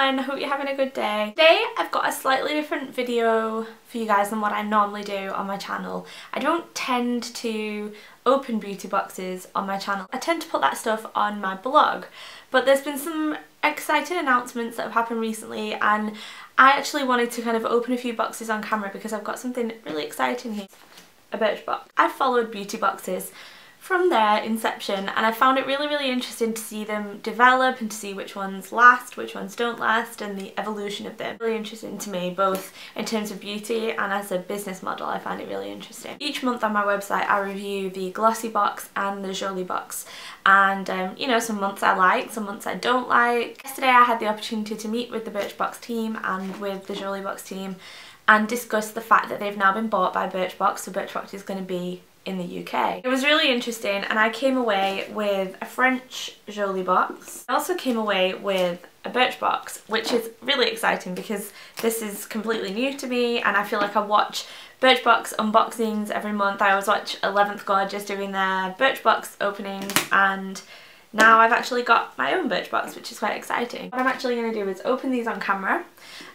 everyone, I hope you're having a good day. Today I've got a slightly different video for you guys than what I normally do on my channel. I don't tend to open beauty boxes on my channel. I tend to put that stuff on my blog, but there's been some exciting announcements that have happened recently and I actually wanted to kind of open a few boxes on camera because I've got something really exciting here. A Birchbox. I've followed beauty boxes from their inception and I found it really interesting to see them develop and to see which ones last, which ones don't last, and the evolution of them. Really interesting to me, both in terms of beauty and as a business model. I find it really interesting. Each month on my website I review the Glossy box and the Jolie box, and you know, some months I like, some months I don't like. Yesterday I had the opportunity to meet with the Birchbox team and with the Jolie box team and discuss the fact that they've now been bought by Birchbox, so Birchbox is going to be in the UK. It was really interesting and I came away with a French Jolie box. I also came away with a Birchbox, which is really exciting because this is completely new to me and I feel like I watch Birchbox unboxings every month. I always watch 11th Gorgeous doing their Birchbox openings, and now I've actually got my own Birchbox, which is quite exciting. What I'm actually going to do is open these on camera,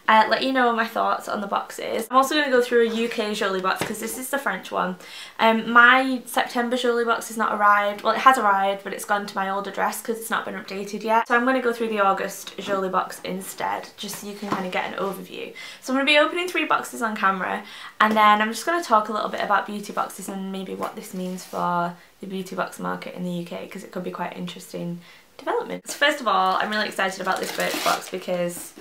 let you know my thoughts on the boxes. I'm also going to go through a UK Jolie box because this is the French one. My September Jolie box has not arrived. Well, it has arrived, but it's gone to my old address because it's not been updated yet. So I'm going to go through the August Jolie box instead, just so you can kind of get an overview. So I'm going to be opening 3 boxes on camera, and then I'm just going to talk a little bit about beauty boxes and maybe what this means for the beauty box market in the UK, because it could be quite interesting development. So first of all, I'm really excited about this Birchbox because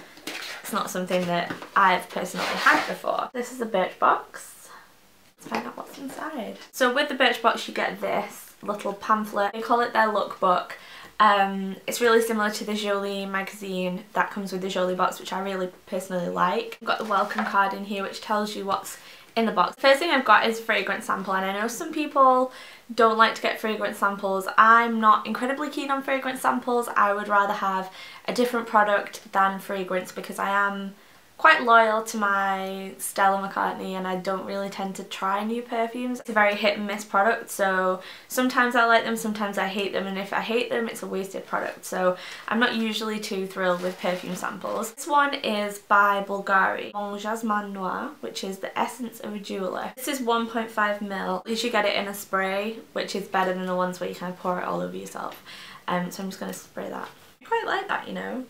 it's not something that I've personally had before. This is a Birchbox. Let's find out what's inside. So with the Birchbox you get this little pamphlet. They call it their lookbook. It's really similar to the Jolie magazine that comes with the Jolie box, which I really personally like. I've got the welcome card in here which tells you what's in the box. The first thing I've got is a fragrance sample, and I know some people don't like to get fragrance samples. I'm not incredibly keen on fragrance samples. I would rather have a different product than fragrance because I am quite loyal to my Stella McCartney and I don't really tend to try new perfumes. It's a very hit and miss product, so sometimes I like them, sometimes I hate them, and if I hate them it's a wasted product, so I'm not usually too thrilled with perfume samples. This one is by Bulgari, Mon Jasmin Noir, which is the essence of a jeweler. This is 1.5ml. At least you get it in a spray, which is better than the ones where you kind of pour it all over yourself. So I'm just going to spray that. I quite like that, you know,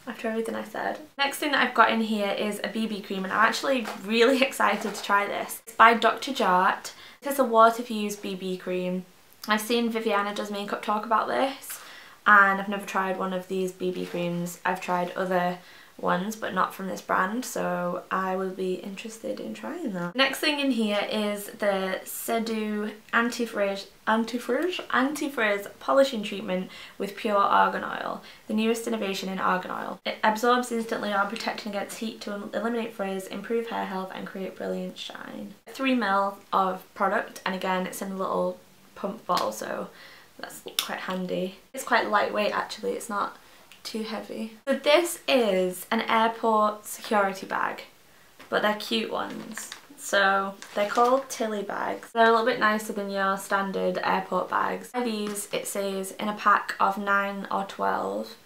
after everything I said. Next thing that I've got in here is a BB cream, and I'm actually really excited to try this. It's by Dr. Jart. This is a water-fused BB cream. I've seen Viviana Does Makeup talk about this and I've never tried one of these BB creams. I've tried other ones but not from this brand, so I will be interested in trying that. Next thing in here is the Sedu Anti-Frizz polishing treatment with pure argan oil, the newest innovation in argan oil. It absorbs instantly while protecting against heat to eliminate frizz, improve hair health and create brilliant shine. 3ml of product, and again it's in a little pump bottle, so that's quite handy. It's quite lightweight actually, it's not too heavy. So this is an airport security bag, but they're cute ones. So they're called Tilly bags. They're a little bit nicer than your standard airport bags. These, it says, in a pack of 9 or 12,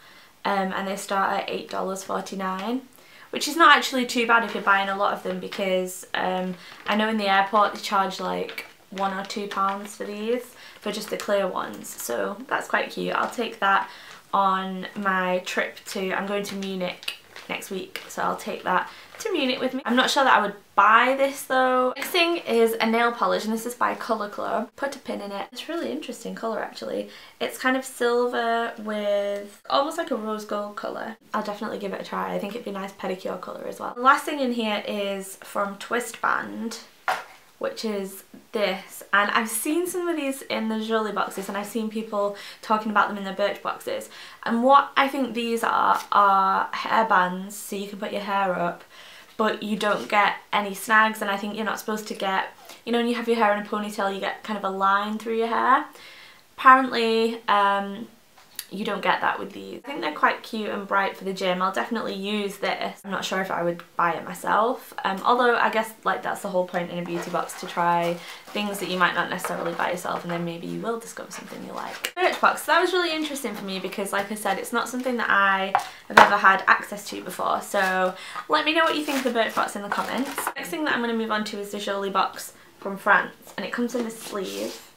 and they start at $8.49, which is not actually too bad if you're buying a lot of them, because I know in the airport they charge like £1 or £2 for these, for just the clear ones, so that's quite cute. I'll take that on my trip to, I'm going to Munich next week, so I'll take that to Munich with me. I'm not sure that I would buy this though. Next thing is a nail polish, and this is by Colour Club. Put a pin in it. It's a really interesting colour actually. It's kind of silver with almost like a rose gold colour. I'll definitely give it a try. I think it'd be a nice pedicure colour as well. The last thing in here is from Twist Band, which is this, and I've seen some of these in the Jolie boxes and I've seen people talking about them in the Birch boxes, and what I think these are hair bands, so you can put your hair up but you don't get any snags, and I think you're not supposed to get, you know, when you have your hair in a ponytail you get kind of a line through your hair. Apparently you don't get that with these. I think they're quite cute and bright for the gym. I'll definitely use this. I'm not sure if I would buy it myself, although I guess like that's the whole point in a beauty box, to try things that you might not necessarily buy yourself, and then maybe you will discover something you like. Birchbox. So that was really interesting for me because, like I said, it's not something that I have ever had access to before. So let me know what you think of the Birchbox in the comments. Next thing that I'm going to move on to is the Jolie box from France, and it comes in the sleeve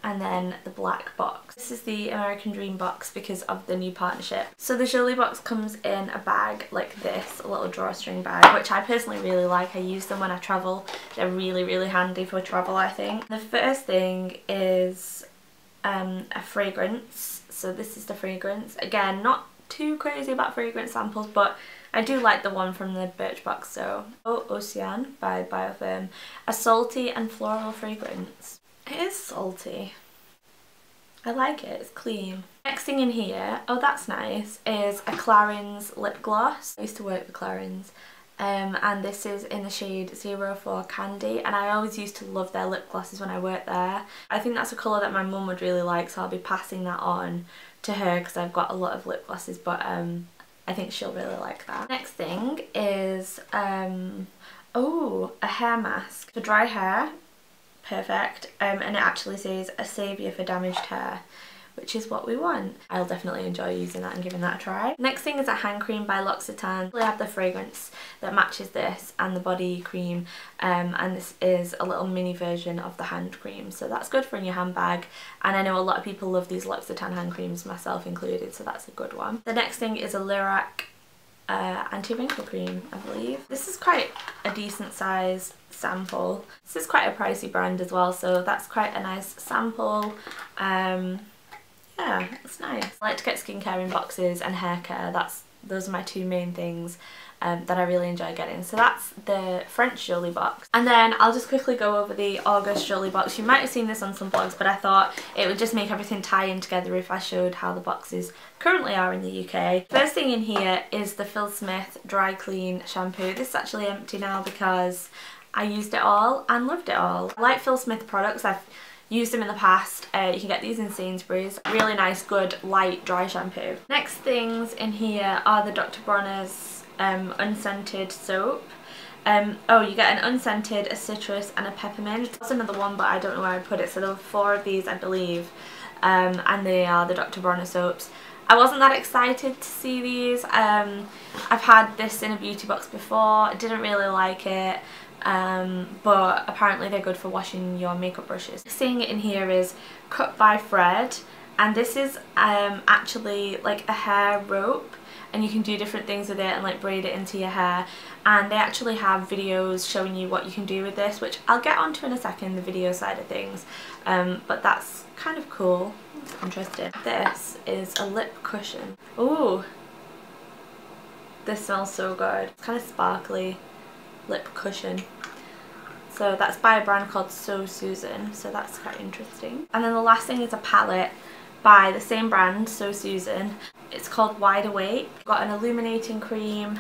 and then the black box. This is the American Dream box because of the new partnership. So the Jolie box comes in a bag like this, a little drawstring bag, which I personally really like. I use them when I travel. They're really, really handy for travel, I think. The first thing is a fragrance. So this is the fragrance. Again, not too crazy about fragrance samples, but I do like the one from the Birchbox. So xoxo by Biofirm, a salty and floral fragrance. It is salty. I like it, it's clean. Next thing in here, oh that's nice, is a Clarins lip gloss. I used to work for Clarins. And this is in the shade 04 Candy, and I always used to love their lip glosses when I worked there. I think that's a colour that my mum would really like, so I'll be passing that on to her because I've got a lot of lip glosses, but I think she'll really like that. Next thing is oh, a hair mask for dry hair. Perfect. And it actually says a saviour for damaged hair, which is what we want. I'll definitely enjoy using that and giving that a try. Next thing is a hand cream by L'Occitane. I have the fragrance that matches this and the body cream, and this is a little mini version of the hand cream, so that's good for in your handbag. And I know a lot of people love these L'Occitane hand creams, myself included, so that's a good one. The next thing is a Lirac anti-wrinkle cream, I believe. This is quite a decent size sample. This is quite a pricey brand as well, so that's quite a nice sample. Yeah, it's nice. I like to get skincare in boxes and hair care. Those are my two main things that I really enjoy getting. So that's the French Jolie box. And then I'll just quickly go over the August Jolie box. You might have seen this on some blogs, but I thought it would just make everything tie in together if I showed how the boxes currently are in the UK. First thing in here is the Phil Smith Dry Clean shampoo. This is actually empty now because I used it all and loved it all. I like Phil Smith products. I've used them in the past. You can get these in Sainsbury's. Really nice, good, light, dry shampoo. Next things in here are the Dr. Bronner's unscented soap. Oh, you get an unscented, a citrus and a peppermint. That's another one, but I don't know where I'd put it. So there were 4 of these, I believe, and they are the Dr. Bronner soaps. I wasn't that excited to see these. I've had this in a beauty box before. I didn't really like it. But apparently they're good for washing your makeup brushes. Seeing it in here is Cut by Fred, and this is actually like a hair rope, and you can do different things with it and like braid it into your hair, and they actually have videos showing you what you can do with this, which I'll get onto in a second, the video side of things, but that's kind of cool. It's interesting. This is a lip cushion. Ooh, this smells so good. It's kind of sparkly lip cushion. So that's by a brand called So Susan, so that's quite interesting. And then the last thing is a palette by the same brand, So Susan. It's called Wide Awake. Got an illuminating cream,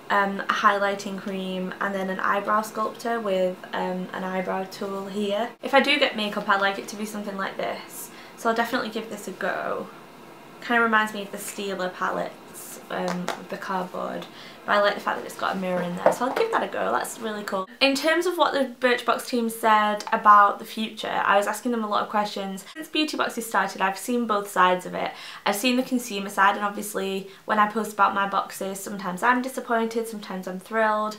a highlighting cream, and then an eyebrow sculptor with an eyebrow tool here. If I do get makeup, I like it to be something like this, so I'll definitely give this a go. Kind of reminds me of the Steeler palettes with the cardboard, but I like the fact that it's got a mirror in there, so I'll give that a go. That's really cool. In terms of what the Birchbox team said about the future, I was asking them a lot of questions. Since beauty boxes started, I've seen both sides of it. I've seen the consumer side, and obviously when I post about my boxes, sometimes I'm disappointed, sometimes I'm thrilled.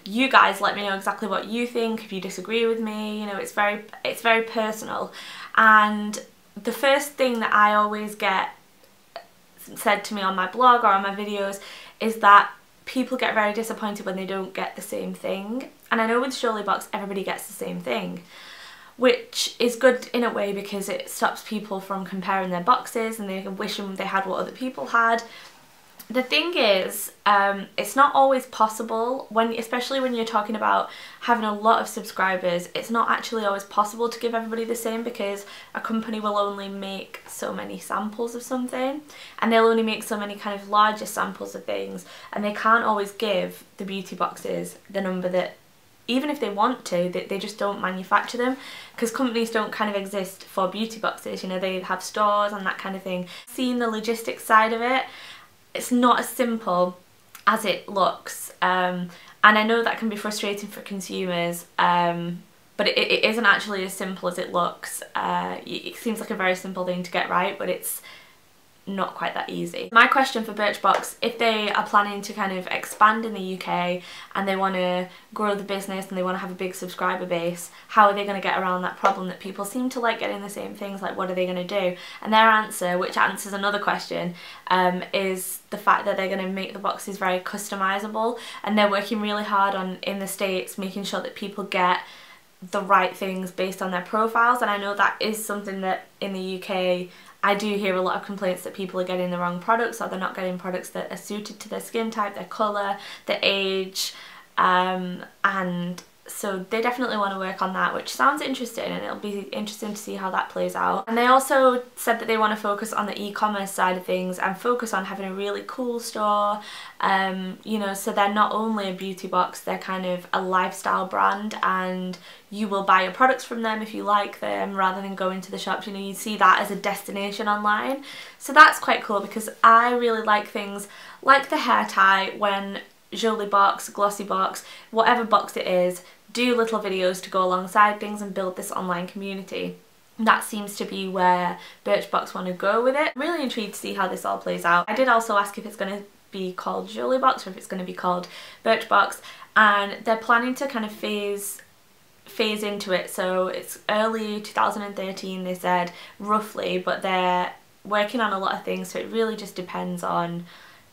You guys let me know exactly what you think, if you disagree with me. You know, it's very personal. And the first thing that I always get said to me on my blog or on my videos is that people get very disappointed when they don't get the same thing. And I know with Jolie box everybody gets the same thing, which is good in a way because it stops people from comparing their boxes and they can wish them they had what other people had. The thing is, it's not always possible, especially when you're talking about having a lot of subscribers, it's not actually always possible to give everybody the same because a company will only make so many samples of something, and they'll only make so many kind of larger samples of things, and they can't always give the beauty boxes the number that, even if they want to, they just don't manufacture them because companies don't kind of exist for beauty boxes, you know, they have stores and that kind of thing. Seeing the logistics side of it, it's not as simple as it looks, and I know that can be frustrating for consumers, but it isn't actually as simple as it looks. It seems like a very simple thing to get right, but it's not quite that easy. My question for Birchbox, if they are planning to kind of expand in the UK and they want to grow the business and they want to have a big subscriber base, how are they going to get around that problem that people seem to like getting the same things? Like, what are they going to do? And their answer, which answers another question, is the fact that they're going to make the boxes very customizable, and they're working really hard on, in the States, making sure that people get the right things based on their profiles. And I know that is something that in the UK I do hear a lot of complaints that people are getting the wrong products, or they're not getting products that are suited to their skin type, their colour, their age, and so they definitely want to work on that, which sounds interesting, and it'll be interesting to see how that plays out. And they also said that they want to focus on the e-commerce side of things and focus on having a really cool store, you know, so they're not only a beauty box, they're kind of a lifestyle brand, and you will buy your products from them if you like them rather than going to the shops. You know, you see that as a destination online. So that's quite cool, because I really like things like the hair tie when Jolie box, glossy box, whatever box it is, do little videos to go alongside things and build this online community. That seems to be where Birchbox want to go with it. I'm really intrigued to see how this all plays out. I did also ask if it's going to be called Jolie box or if it's going to be called Birchbox, and they're planning to kind of phase into it. So it's early 2013 they said, roughly, but they're working on a lot of things, so it really just depends on,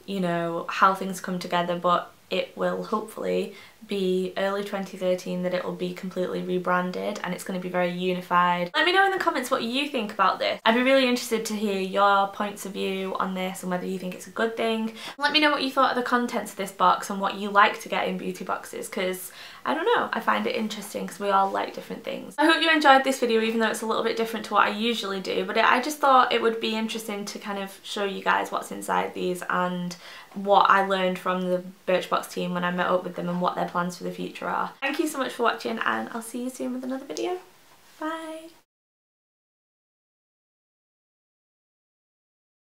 you know, how things come together, but it will hopefully be early 2013 that it will be completely rebranded and it's going to be very unified. Let me know in the comments what you think about this. I'd be really interested to hear your points of view on this and whether you think it's a good thing. Let me know what you thought of the contents of this box and what you like to get in beauty boxes, because I don't know, I find it interesting because we all like different things. I hope you enjoyed this video, even though it's a little bit different to what I usually do, but I just thought it would be interesting to kind of show you guys what's inside these and what I learned from the Birchbox team when I met up with them and what their plans for the future are. Thank you so much for watching, and I'll see you soon with another video. Bye!